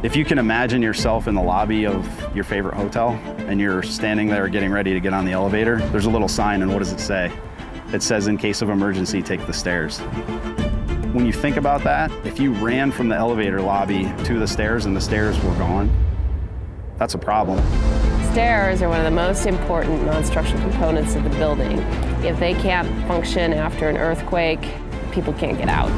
If you can imagine yourself in the lobby of your favorite hotel and you're standing there getting ready to get on the elevator, there's a little sign, and what does it say? It says, in case of emergency, take the stairs. When you think about that, if you ran from the elevator lobby to the stairs and the stairs were gone, that's a problem. Stairs are one of the most important non-structural components of the building. If they can't function after an earthquake, people can't get out.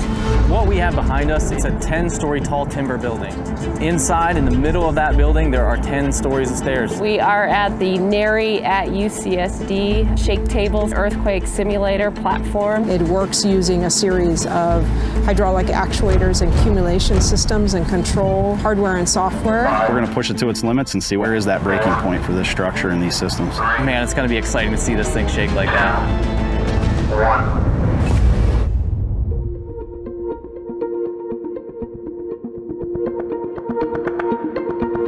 What we have behind us is a 10-story tall timber building. Inside, in the middle of that building, there are 10 stories of stairs. We are at the NARI at UCSD Shake Tables Earthquake Simulator platform. It works using a series of hydraulic actuators and accumulation systems and control hardware and software. We're going to push it to its limits and see where is that breaking point for this structure and these systems. Man, it's going to be exciting to see this thing shake like that.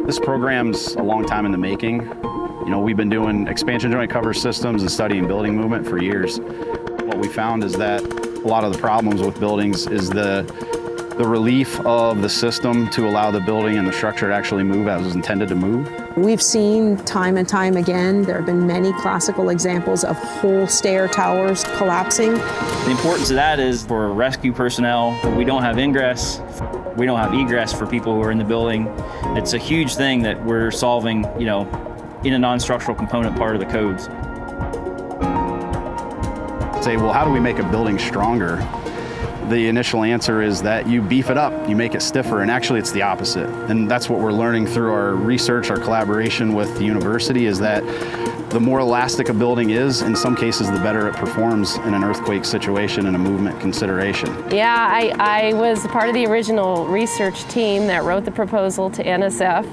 This program's a long time in the making. You know, we've been doing expansion joint cover systems and studying building movement for years. What we found is that a lot of the problems with buildings is the relief of the system to allow the building and the structure to actually move as it's intended to move. We've seen time and time again, there have been many classical examples of whole stair towers collapsing. The importance of that is for rescue personnel, we don't have ingress, we don't have egress for people who are in the building. It's a huge thing that we're solving, you know, in a non-structural component part of the codes. Say, well, how do we make a building stronger? The initial answer is that you beef it up, you make it stiffer, and actually it's the opposite. And that's what we're learning through our research, our collaboration with the university, is that the more elastic a building is, in some cases, the better it performs in an earthquake situation and a movement consideration. Yeah, I was part of the original research team that wrote the proposal to NSF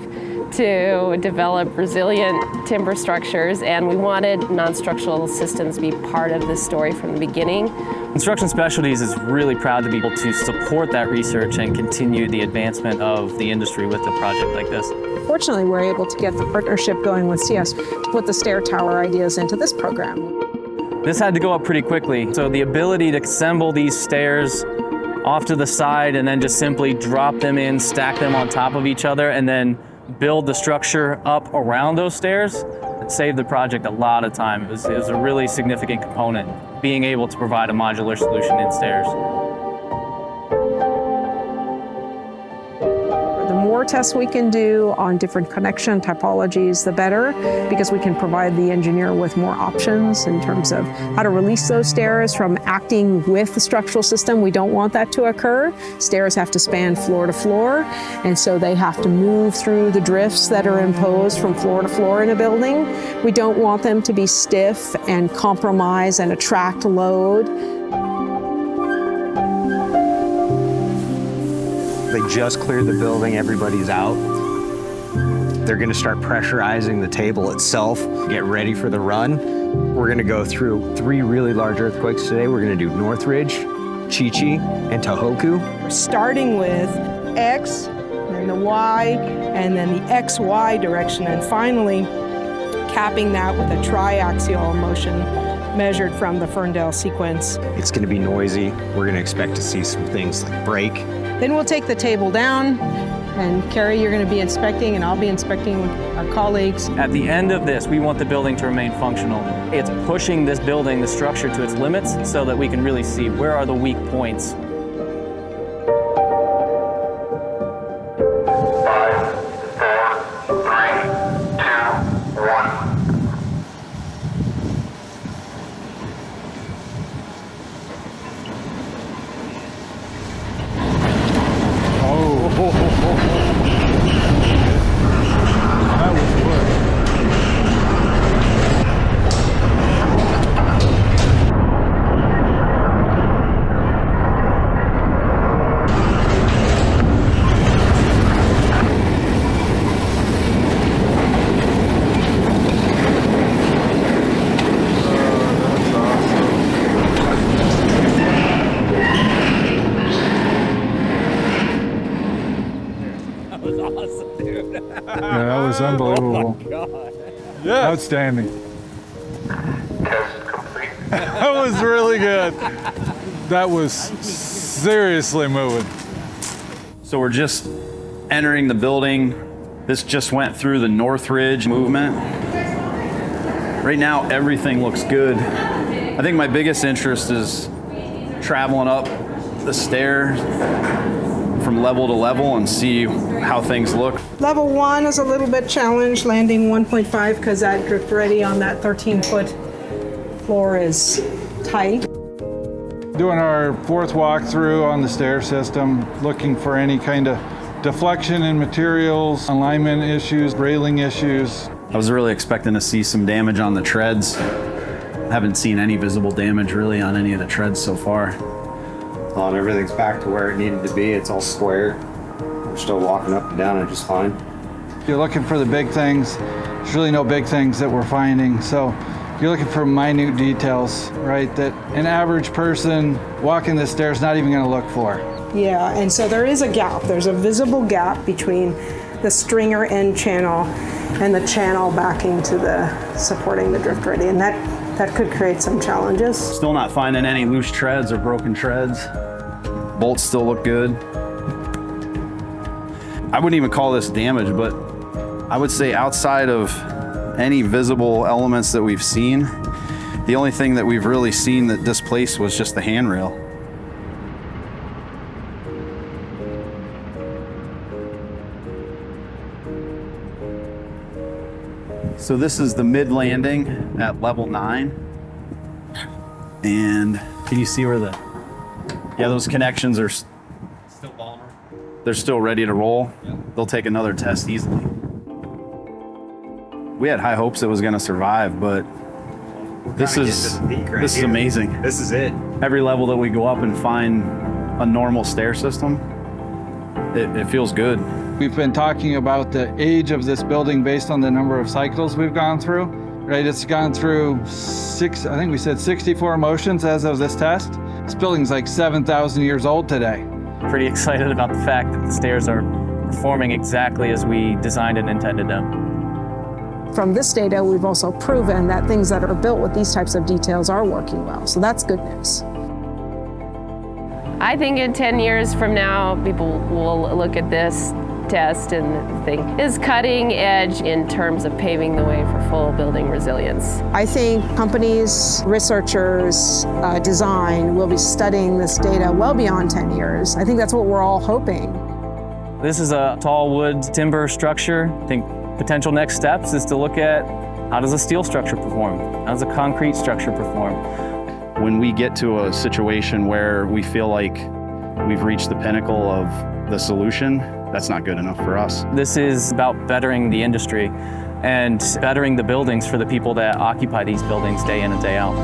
to develop resilient timber structures, and we wanted non-structural systems to be part of this story from the beginning. Construction Specialties is really proud to be able to support that research and continue the advancement of the industry with a project like this. Fortunately, we're able to get the partnership going with CS to put the stair tower ideas into this program. This had to go up pretty quickly, so the ability to assemble these stairs off to the side and then just simply drop them in, stack them on top of each other, and then build the structure up around those stairs, it saved the project a lot of time. It was a really significant component, being able to provide a modular solution in stairs. The more tests we can do on different connection topologies, the better, because we can provide the engineer with more options in terms of how to release those stairs from acting with the structural system. We don't want that to occur. Stairs have to span floor to floor, and so they have to move through the drifts that are imposed from floor to floor in a building. We don't want them to be stiff and compromise and attract load. They just cleared the building, everybody's out. They're gonna start pressurizing the table itself, get ready for the run. We're gonna go through 3 really large earthquakes today. We're gonna do Northridge, Chi-Chi, and Tohoku. We're starting with X, then the Y, and then the XY direction, and finally capping that with a triaxial motion measured from the Ferndale sequence. It's gonna be noisy. We're gonna expect to see some things like break. Then we'll take the table down, and Carrie, you're going to be inspecting, and I'll be inspecting with our colleagues. At the end of this, we want the building to remain functional. It's pushing this building, the structure, to its limits so that we can really see where are the weak points. 5, 4, 3, 2, 1. Yeah, that was unbelievable. Oh my God. Yeah. Outstanding. Test complete. That was really good. That was seriously moving. So we're just entering the building. This just went through the Northridge movement. Right now, everything looks good. I think my biggest interest is traveling up the stairs from level to level and see how things look. Level 1 is a little bit challenged, landing 1.5 because that drift ready on that 13-foot floor is tight. Doing our fourth walkthrough on the stair system, looking for any kind of deflection in materials, alignment issues, railing issues. I was really expecting to see some damage on the treads. Haven't seen any visible damage really on any of the treads so far. Well, and everything's back to where it needed to be. It's all square. We're still walking up and down it just fine. If you're looking for the big things, there's really no big things that we're finding. So you're looking for minute details, right, that an average person walking the stairs not even going to look for. Yeah, and so there is a gap. There's a visible gap between the stringer end channel and the channel backing to the supporting the drift ready, and that could create some challenges. Still not finding any loose treads or broken treads. Bolts still look good. I wouldn't even call this damage, but I would say outside of any visible elements that we've seen, the only thing that we've really seen that displaced was just the handrail. So this is the mid landing at level 9. And can you see where those connections are still vulnerable? They're still ready to roll. Yep. They'll take another test easily. We had high hopes it was going to survive, but this is amazing. This is it. Every level that we go up and find a normal stair system, it feels good. We've been talking about the age of this building based on the number of cycles we've gone through, right? It's gone through 64 motions as of this test. This building's like 7,000 years old today. Pretty excited about the fact that the stairs are performing exactly as we designed and intended them. From this data, we've also proven that things that are built with these types of details are working well. So that's good news. I think in 10 years from now, people will look at this test and think is cutting edge in terms of paving the way for full building resilience. I think companies, researchers, design will be studying this data well beyond 10 years. I think that's what we're all hoping. This is a tall wood timber structure. I think potential next steps is to look at how does a steel structure perform? How does a concrete structure perform? When we get to a situation where we feel like we've reached the pinnacle of the solution, that's not good enough for us. This is about bettering the industry and bettering the buildings for the people that occupy these buildings day in and day out.